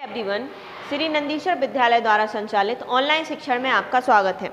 Everyone, Shri Nandishwar विद्यालय द्वारा संचालित ऑनलाइन शिक्षण में आपका स्वागत है।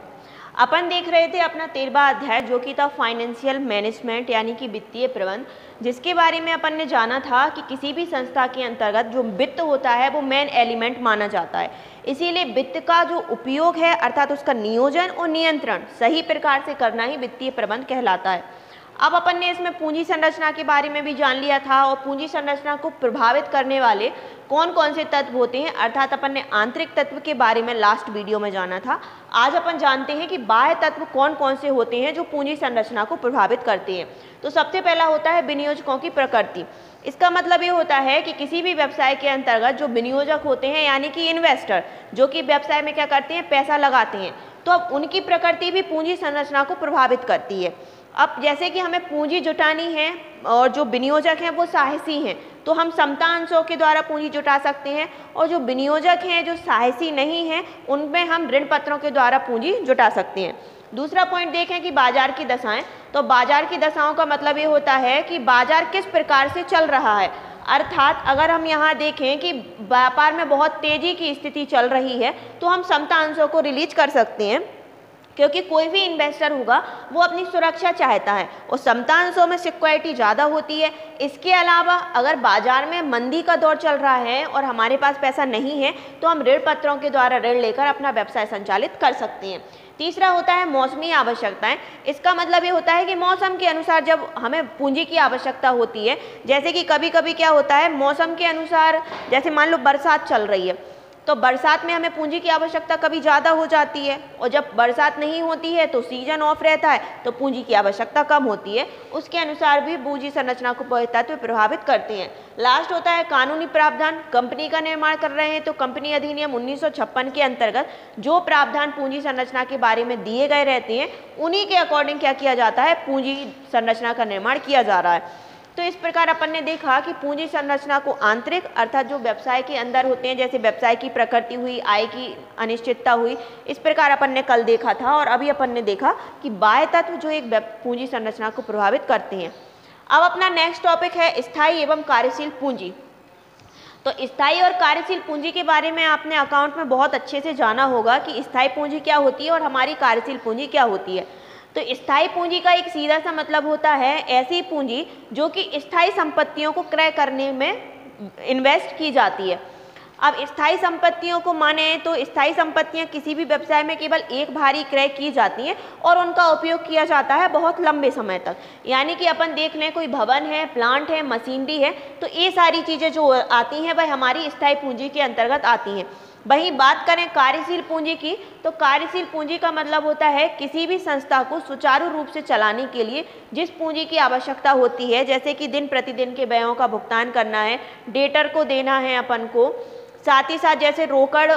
अपन देख रहे थे अपना 13वां अध्याय जो कि था फाइनेंशियल मैनेजमेंट यानी कि वित्तीय प्रबंध, जिसके बारे में अपन ने जाना था कि किसी भी संस्था के अंतर्गत जो वित्त होता है वो मेन एलिमेंट माना जाता है। इसीलिए वित्त का जो उपयोग है अर्थात उसका नियोजन और नियंत्रण सही प्रकार से करना ही वित्तीय प्रबंध कहलाता है। अब अपन ने इसमें पूंजी संरचना के बारे में भी जान लिया था और पूंजी संरचना को प्रभावित करने वाले कौन कौन से तत्व होते हैं अर्थात अपन ने आंतरिक तत्व के बारे में लास्ट वीडियो में जाना था। आज अपन जानते हैं कि बाह्य तत्व कौन कौन से होते हैं जो पूंजी संरचना को प्रभावित करते हैं। तो सबसे पहला होता है विनियोजकों की प्रकृति। इसका मतलब ये होता है कि किसी भी व्यवसाय के अंतर्गत जो विनियोजक होते हैं यानी कि इन्वेस्टर जो कि व्यवसाय में क्या करते हैं, पैसा लगाते हैं, तो अब उनकी प्रकृति भी पूंजी संरचना को प्रभावित करती है। अब जैसे कि हमें पूंजी जुटानी है और जो विनियोजक हैं वो साहसी हैं, तो हम समता अंशों के द्वारा पूंजी जुटा सकते हैं, और जो विनियोजक हैं जो साहसी नहीं हैं उनमें हम ऋण पत्रों के द्वारा पूंजी जुटा सकते हैं। दूसरा पॉइंट देखें कि बाजार की दशाएं, तो बाजार की दशाओं का मतलब ये होता है कि बाजार किस प्रकार से चल रहा है। अर्थात अगर हम यहाँ देखें कि व्यापार में बहुत तेजी की स्थिति चल रही है तो हम समता अंशों को रिलीज कर सकते हैं, क्योंकि कोई भी इन्वेस्टर होगा वो अपनी सुरक्षा चाहता है और समता अंशों में सिक्योरिटी ज़्यादा होती है। इसके अलावा अगर बाजार में मंदी का दौर चल रहा है और हमारे पास पैसा नहीं है तो हम ऋण पत्रों के द्वारा ऋण लेकर अपना व्यवसाय संचालित कर सकते हैं। तीसरा होता है मौसमी आवश्यकताएं। इसका मतलब ये होता है कि मौसम के अनुसार जब हमें पूंजी की आवश्यकता होती है, जैसे कि कभी कभी क्या होता है मौसम के अनुसार, जैसे मान लो बरसात चल रही है तो बरसात में हमें पूंजी की आवश्यकता कभी ज़्यादा हो जाती है, और जब बरसात नहीं होती है तो सीजन ऑफ रहता है तो पूंजी की आवश्यकता कम होती है। उसके अनुसार भी पूंजी संरचना को तत्व प्रभावित करते हैं। लास्ट होता है कानूनी प्रावधान। कंपनी का निर्माण कर रहे हैं तो कंपनी अधिनियम 1956 के अंतर्गत जो प्रावधान पूंजी संरचना के बारे में दिए गए रहते हैं उन्हीं के अकॉर्डिंग क्या किया जाता है, पूंजी संरचना का निर्माण किया जा रहा है। तो इस प्रकार अपन ने देखा कि पूंजी संरचना को आंतरिक अर्थात जो व्यवसाय के अंदर होते हैं, जैसे व्यवसाय की प्रकृति हुई, आय की अनिश्चितता हुई, इस प्रकार अपन ने कल देखा था। और अभी अपन ने देखा कि बाह्य तत्व जो एक पूंजी संरचना को प्रभावित करते हैं। अब अपना नेक्स्ट टॉपिक है स्थायी एवं कार्यशील पूंजी। तो स्थायी और कार्यशील पूंजी के बारे में आपने अकाउंट में बहुत अच्छे से जाना होगा कि स्थायी पूंजी क्या होती है और हमारी कार्यशील पूंजी क्या होती है। तो स्थायी पूंजी का एक सीधा सा मतलब होता है ऐसी पूंजी जो कि स्थायी संपत्तियों को क्रय करने में इन्वेस्ट की जाती है। अब स्थायी संपत्तियों को माने तो स्थायी संपत्तियां किसी भी व्यवसाय में केवल एक बार क्रय की जाती हैं और उनका उपयोग किया जाता है बहुत लंबे समय तक। यानी कि अपन देख लें कोई भवन है, प्लांट है, मशीनरी है, तो ये सारी चीज़ें जो आती हैं वह हमारी स्थायी पूंजी के अंतर्गत आती हैं। वहीं बात करें कार्यशील पूंजी की, तो कार्यशील पूंजी का मतलब होता है किसी भी संस्था को सुचारू रूप से चलाने के लिए जिस पूंजी की आवश्यकता होती है, जैसे कि दिन प्रतिदिन के व्ययों का भुगतान करना है, डेटर को देना है अपन को, साथ ही साथ जैसे रोकड़,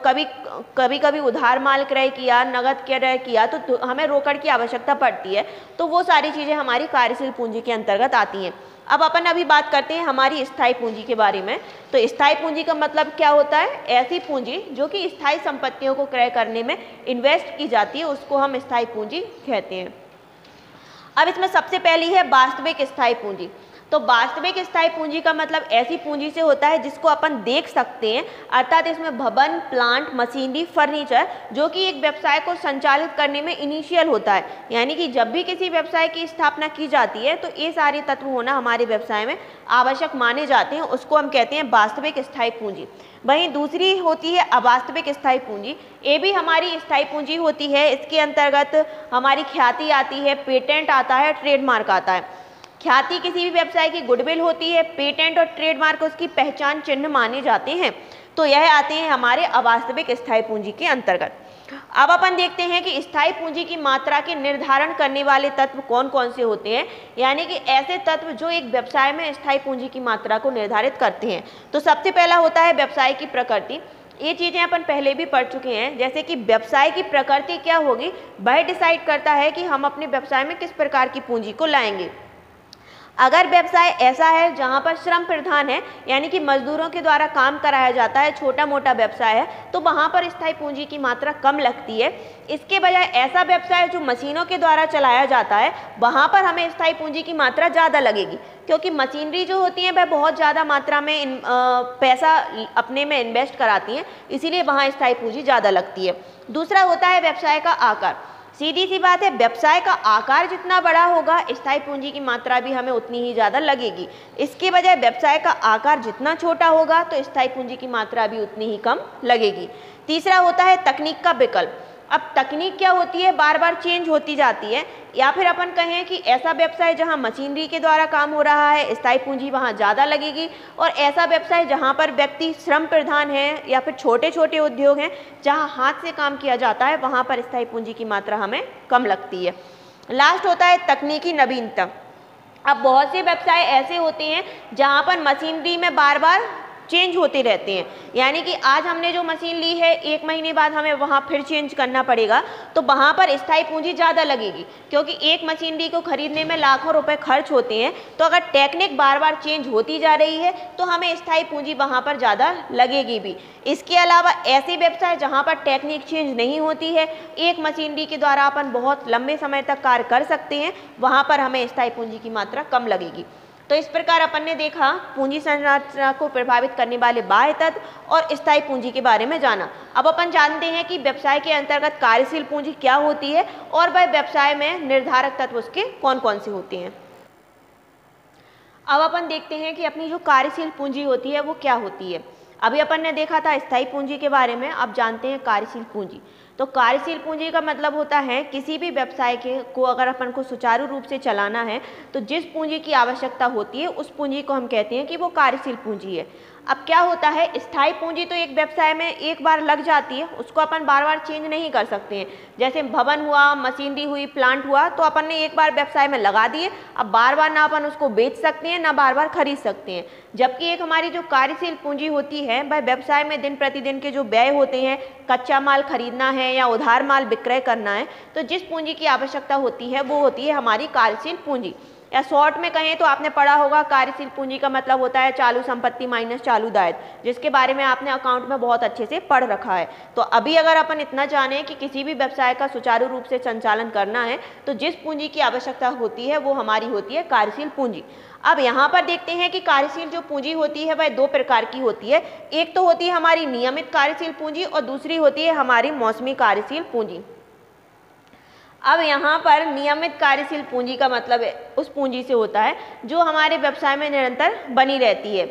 कभी उधार माल क्रय किया, नगद क्रय किया तो हमें रोकड़ की आवश्यकता पड़ती है। तो वो सारी चीज़ें हमारी कार्यशील पूंजी के अंतर्गत आती हैं। अब अपन अभी बात करते हैं हमारी स्थायी पूंजी के बारे में। तो स्थायी पूंजी का मतलब क्या होता है, ऐसी पूंजी जो कि स्थायी संपत्तियों को क्रय करने में इन्वेस्ट की जाती है, उसको हम स्थायी पूंजी कहते हैं। अब इसमें सबसे पहली है वास्तविक स्थायी पूंजी। तो वास्तविक स्थायी पूंजी का मतलब ऐसी पूंजी से होता है जिसको अपन देख सकते हैं, अर्थात इसमें भवन, प्लांट, मशीनरी, फर्नीचर जो कि एक व्यवसाय को संचालित करने में इनिशियल होता है। यानी कि जब भी किसी व्यवसाय की स्थापना की जाती है तो ये सारे तत्व होना हमारे व्यवसाय में आवश्यक माने जाते हैं, उसको हम कहते हैं वास्तविक स्थायी पूंजी। वहीं दूसरी होती है अवास्तविक स्थायी पूंजी। ये भी हमारी स्थायी पूंजी होती है। इसके अंतर्गत हमारी ख्याति आती है, पेटेंट आता है, ट्रेडमार्क आता है। ख्याति किसी भी व्यवसाय की गुडविल होती है, पेटेंट और ट्रेडमार्क उसकी पहचान चिन्ह माने जाते हैं। तो यह आते हैं हमारे अवास्तविक स्थायी पूंजी के अंतर्गत। अब अपन देखते हैं कि स्थायी पूंजी की मात्रा के निर्धारण करने वाले तत्व कौन कौन से होते हैं, यानी कि ऐसे तत्व जो एक व्यवसाय में स्थायी पूंजी की मात्रा को निर्धारित करते हैं। तो सबसे पहला होता है व्यवसाय की प्रकृति। ये चीज़ें अपन पहले भी पढ़ चुके हैं, जैसे कि व्यवसाय की प्रकृति क्या होगी वह डिसाइड करता है कि हम अपने व्यवसाय में किस प्रकार की पूंजी को लाएंगे। अगर व्यवसाय ऐसा है जहां पर श्रम प्रधान है, यानी कि मजदूरों के द्वारा काम कराया जाता है, छोटा मोटा व्यवसाय है, तो वहां पर स्थायी पूंजी की मात्रा कम लगती है। इसके बजाय ऐसा व्यवसाय जो मशीनों के द्वारा चलाया जाता है, वहां पर हमें स्थायी पूंजी की मात्रा ज़्यादा लगेगी, क्योंकि मशीनरी जो होती है वह बहुत ज़्यादा मात्रा में पैसा अपने में इन्वेस्ट कराती हैं, इसीलिए वहाँ स्थायी पूंजी ज़्यादा लगती है। दूसरा होता है व्यवसाय का आकार। सीधी सी बात है, व्यवसाय का आकार जितना बड़ा होगा, स्थायी पूंजी की मात्रा भी हमें उतनी ही ज़्यादा लगेगी। इसके बजाय व्यवसाय का आकार जितना छोटा होगा तो स्थायी पूंजी की मात्रा भी उतनी ही कम लगेगी। तीसरा होता है तकनीक का विकल्प। अब तकनीक क्या होती है, बार बार चेंज होती जाती है, या फिर अपन कहें कि ऐसा व्यवसाय जहां मशीनरी के द्वारा काम हो रहा है, स्थायी पूंजी वहां ज़्यादा लगेगी, और ऐसा व्यवसाय जहां पर व्यक्ति श्रम प्रधान है या फिर छोटे छोटे उद्योग हैं जहां हाथ से काम किया जाता है, वहां पर स्थायी पूंजी की मात्रा हमें कम लगती है। लास्ट होता है तकनीकी नवीनता। अब बहुत से व्यवसाय ऐसे होते हैं जहाँ पर मशीनरी में बार बार चेंज होते रहते हैं, यानी कि आज हमने जो मशीन ली है 1 महीने बाद हमें वहाँ फिर चेंज करना पड़ेगा, तो वहाँ पर स्थायी पूंजी ज़्यादा लगेगी, क्योंकि एक मशीनरी को खरीदने में लाखों रुपए खर्च होते हैं। तो अगर टेक्निक बार बार चेंज होती जा रही है तो हमें स्थायी पूंजी वहाँ पर ज़्यादा लगेगी भी। इसके अलावा ऐसे व्यवसाय जहाँ पर टेक्निक चेंज नहीं होती है, एक मशीनरी के द्वारा अपन बहुत लंबे समय तक कार्य कर सकते हैं, वहाँ पर हमें स्थायी पूंजी की मात्रा कम लगेगी। तो इस प्रकार अपन ने देखा पूंजी संरचना को प्रभावित करने वाले बाह्य तत्व और स्थायी पूंजी के बारे में जाना। अब अपन जानते हैं कि व्यवसाय के अंतर्गत कार्यशील पूंजी क्या होती है और वह व्यवसाय में निर्धारक तत्व उसके कौन कौन से होते हैं। अब अपन देखते हैं कि अपनी जो कार्यशील पूंजी होती है वो क्या होती है। अभी अपन ने देखा था स्थायी पूंजी के बारे में, अब जानते हैं कार्यशील पूंजी। तो कार्यशील पूंजी का मतलब होता है किसी भी व्यवसाय को अगर अपन को सुचारू रूप से चलाना है तो जिस पूंजी की आवश्यकता होती है उस पूंजी को हम कहते हैं कि वो कार्यशील पूंजी है। अब क्या होता है, स्थायी पूंजी तो एक व्यवसाय में एक बार लग जाती है, उसको अपन बार बार चेंज नहीं कर सकते हैं। जैसे भवन हुआ, मशीनरी हुई, प्लांट हुआ, तो अपन ने एक बार व्यवसाय में लगा दिए, अब बार बार ना अपन उसको बेच सकते हैं ना बार बार खरीद सकते हैं। जबकि एक हमारी जो कार्यशील पूंजी होती है वह व्यवसाय में दिन प्रतिदिन के जो व्यय होते हैं, कच्चा माल खरीदना है या उधार माल विक्रय करना है, तो जिस पूंजी की आवश्यकता होती है वो होती है हमारी कार्यशील पूंजी। या शॉर्ट में कहें तो आपने पढ़ा होगा कार्यशील पूंजी का मतलब होता है चालू संपत्ति माइनस चालू दायित्व, जिसके बारे में आपने अकाउंट में बहुत अच्छे से पढ़ रखा है। तो अभी अगर अपन इतना जाने कि किसी भी व्यवसाय का सुचारू रूप से संचालन करना है तो जिस पूंजी की आवश्यकता होती है वो हमारी होती है कार्यशील पूंजी। अब यहाँ पर देखते हैं कि कार्यशील जो पूंजी होती है वह 2 प्रकार की होती है। एक तो होती है हमारी नियमित कार्यशील पूंजी और दूसरी होती है हमारी मौसमी कार्यशील पूंजी। अब यहाँ पर नियमित कार्यशील पूंजी का मतलब उस पूंजी से होता है जो हमारे व्यवसाय में निरंतर बनी रहती है।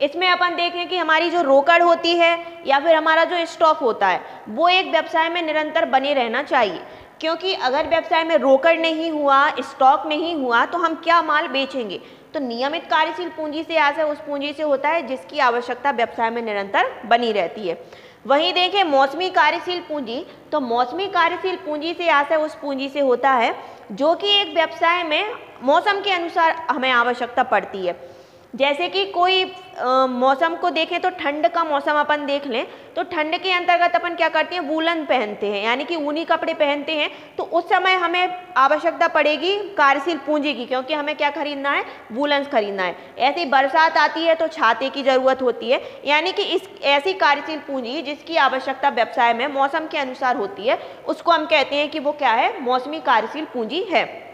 इसमें अपन देखें कि हमारी जो रोकड़ होती है या फिर हमारा जो स्टॉक होता है वो एक व्यवसाय में निरंतर बने रहना चाहिए, क्योंकि अगर व्यवसाय में रोकड़ नहीं हुआ, स्टॉक नहीं हुआ तो हम क्या माल बेचेंगे। तो नियमित कार्यशील पूंजी से आशय उस पूंजी से होता है जिसकी आवश्यकता व्यवसाय में निरंतर बनी रहती है। वहीं देखें मौसमी कार्यशील पूंजी, तो मौसमी कार्यशील पूंजी से आशय उस पूंजी से होता है जो कि एक व्यवसाय में मौसम के अनुसार हमें आवश्यकता पड़ती है। जैसे कि कोई मौसम को देखें तो ठंड का मौसम अपन देख लें तो ठंड के अंतर्गत अपन क्या करते हैं, वूलन पहनते हैं, यानी कि ऊनी कपड़े पहनते हैं। तो उस समय हमें आवश्यकता पड़ेगी कार्यशील पूंजी की, क्योंकि हमें क्या खरीदना है, वूलन खरीदना है। ऐसी बरसात आती है तो छाते की जरूरत होती है, यानी कि इस ऐसी कार्यशील पूंजी जिसकी आवश्यकता व्यवसाय में मौसम के अनुसार होती है उसको हम कहते हैं कि वो क्या है, मौसमी कार्यशील पूंजी है।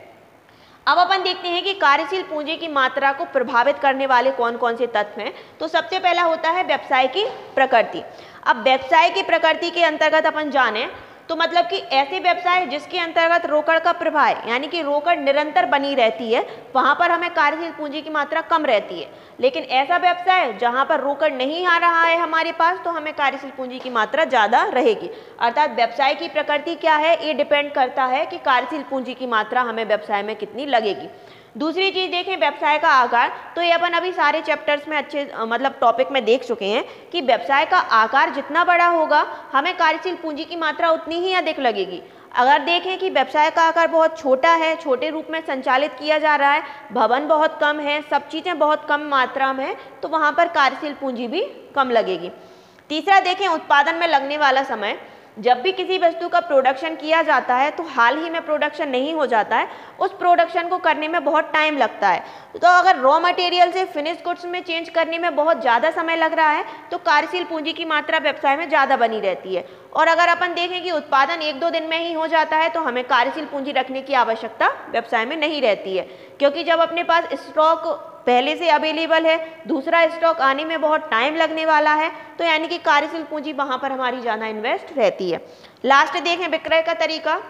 अब अपन देखते हैं कि कार्यशील पूंजी की मात्रा को प्रभावित करने वाले कौन कौन से तत्व हैं। तो सबसे पहला होता है व्यवसाय की प्रकृति। अब व्यवसाय की प्रकृति के अंतर्गत अपन जाने तो मतलब कि ऐसे व्यवसाय जिसके अंतर्गत रोकड़ का प्रवाह है, यानी कि रोकड़ निरंतर बनी रहती है, वहां पर हमें कार्यशील पूंजी की मात्रा कम रहती है। लेकिन ऐसा व्यवसाय जहां पर रोकड़ नहीं आ रहा है हमारे पास, तो हमें कार्यशील पूंजी की मात्रा ज़्यादा रहेगी। अर्थात व्यवसाय की प्रकृति क्या है, ये डिपेंड करता है कि कार्यशील पूंजी की मात्रा हमें व्यवसाय में कितनी लगेगी। दूसरी चीज़ देखें व्यवसाय का आकार, तो ये अपन अभी सारे चैप्टर्स में अच्छे मतलब टॉपिक में देख चुके हैं कि व्यवसाय का आकार जितना बड़ा होगा हमें कार्यशील पूंजी की मात्रा उतनी ही अधिक लगेगी। अगर देखें कि व्यवसाय का आकार बहुत छोटा है, छोटे रूप में संचालित किया जा रहा है, भवन बहुत कम है, सब चीज़ें बहुत कम मात्रा में है, तो वहाँ पर कार्यशील पूंजी भी कम लगेगी। तीसरा देखें उत्पादन में लगने वाला समय, जब भी किसी वस्तु का प्रोडक्शन किया जाता है तो हाल ही में प्रोडक्शन नहीं हो जाता है, उस प्रोडक्शन को करने में बहुत टाइम लगता है। तो अगर रॉ मटेरियल से फिनिश गुड्स में चेंज करने में बहुत ज़्यादा समय लग रहा है तो कार्यशील पूंजी की मात्रा व्यवसाय में ज़्यादा बनी रहती है। और अगर अपन देखें कि उत्पादन 1-2 दिन में ही हो जाता है तो हमें कार्यशील पूंजी रखने की आवश्यकता व्यवसाय में नहीं रहती है, क्योंकि जब अपने पास स्टॉक पहले से अवेलेबल है, दूसरा स्टॉक आने में बहुत टाइम लगने वाला है, तो यानी कि कार्यशील पूंजी वहाँ पर हमारी ज़्यादा इन्वेस्ट रहती है। लास्ट देखें विक्रय का तरीका,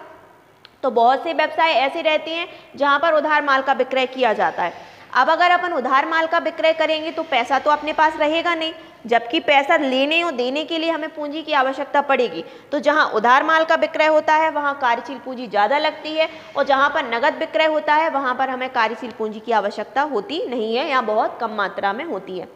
तो बहुत से व्यवसाय ऐसे रहते हैं जहाँ पर उधार माल का विक्रय किया जाता है। अब अगर अपन उधार माल का विक्रय करेंगे तो पैसा तो अपने पास रहेगा नहीं, जबकि पैसा लेने और देने के लिए हमें पूंजी की आवश्यकता पड़ेगी। तो जहां उधार माल का विक्रय होता है वहां कार्यशील पूंजी ज़्यादा लगती है, और जहां पर नगद विक्रय होता है वहां पर हमें कार्यशील पूंजी की आवश्यकता होती नहीं है या बहुत कम मात्रा में होती है।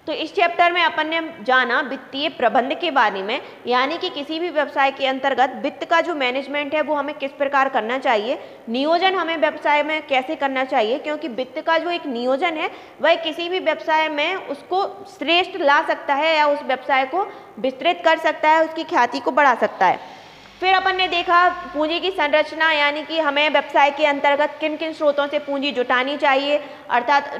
तो इस चैप्टर में अपन ने जाना वित्तीय प्रबंध के बारे में, यानी कि किसी भी व्यवसाय के अंतर्गत वित्त का जो मैनेजमेंट है वो हमें किस प्रकार करना चाहिए, नियोजन हमें व्यवसाय में कैसे करना चाहिए, क्योंकि वित्त का जो एक नियोजन है वह किसी भी व्यवसाय में उसको श्रेष्ठ ला सकता है या उस व्यवसाय को विस्तृत कर सकता है, उसकी ख्याति को बढ़ा सकता है। फिर अपन ने देखा पूंजी की संरचना, यानी कि हमें व्यवसाय के अंतर्गत किन किन स्रोतों से पूंजी जुटानी चाहिए, अर्थात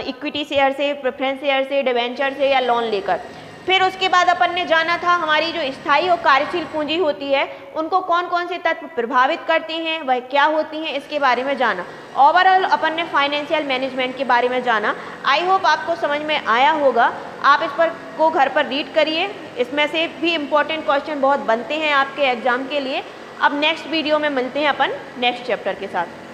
इक्विटी शेयर से, प्रेफरेंस शेयर से, डिवेंचर से या लोन लेकर। फिर उसके बाद अपन ने जाना था हमारी जो स्थायी और कार्यशील पूंजी होती है उनको कौन कौन से तत्व प्रभावित करते हैं, वह क्या होती हैं, इसके बारे में जाना। ओवरऑल अपन ने फाइनेंशियल मैनेजमेंट के बारे में जाना। आई होप आपको समझ में आया होगा। आप इस पर को घर पर रीड करिए, इसमें से भी इम्पोर्टेंट क्वेश्चन बहुत बनते हैं आपके एग्जाम के लिए। अब नेक्स्ट वीडियो में मिलते हैं अपन नेक्स्ट चैप्टर के साथ।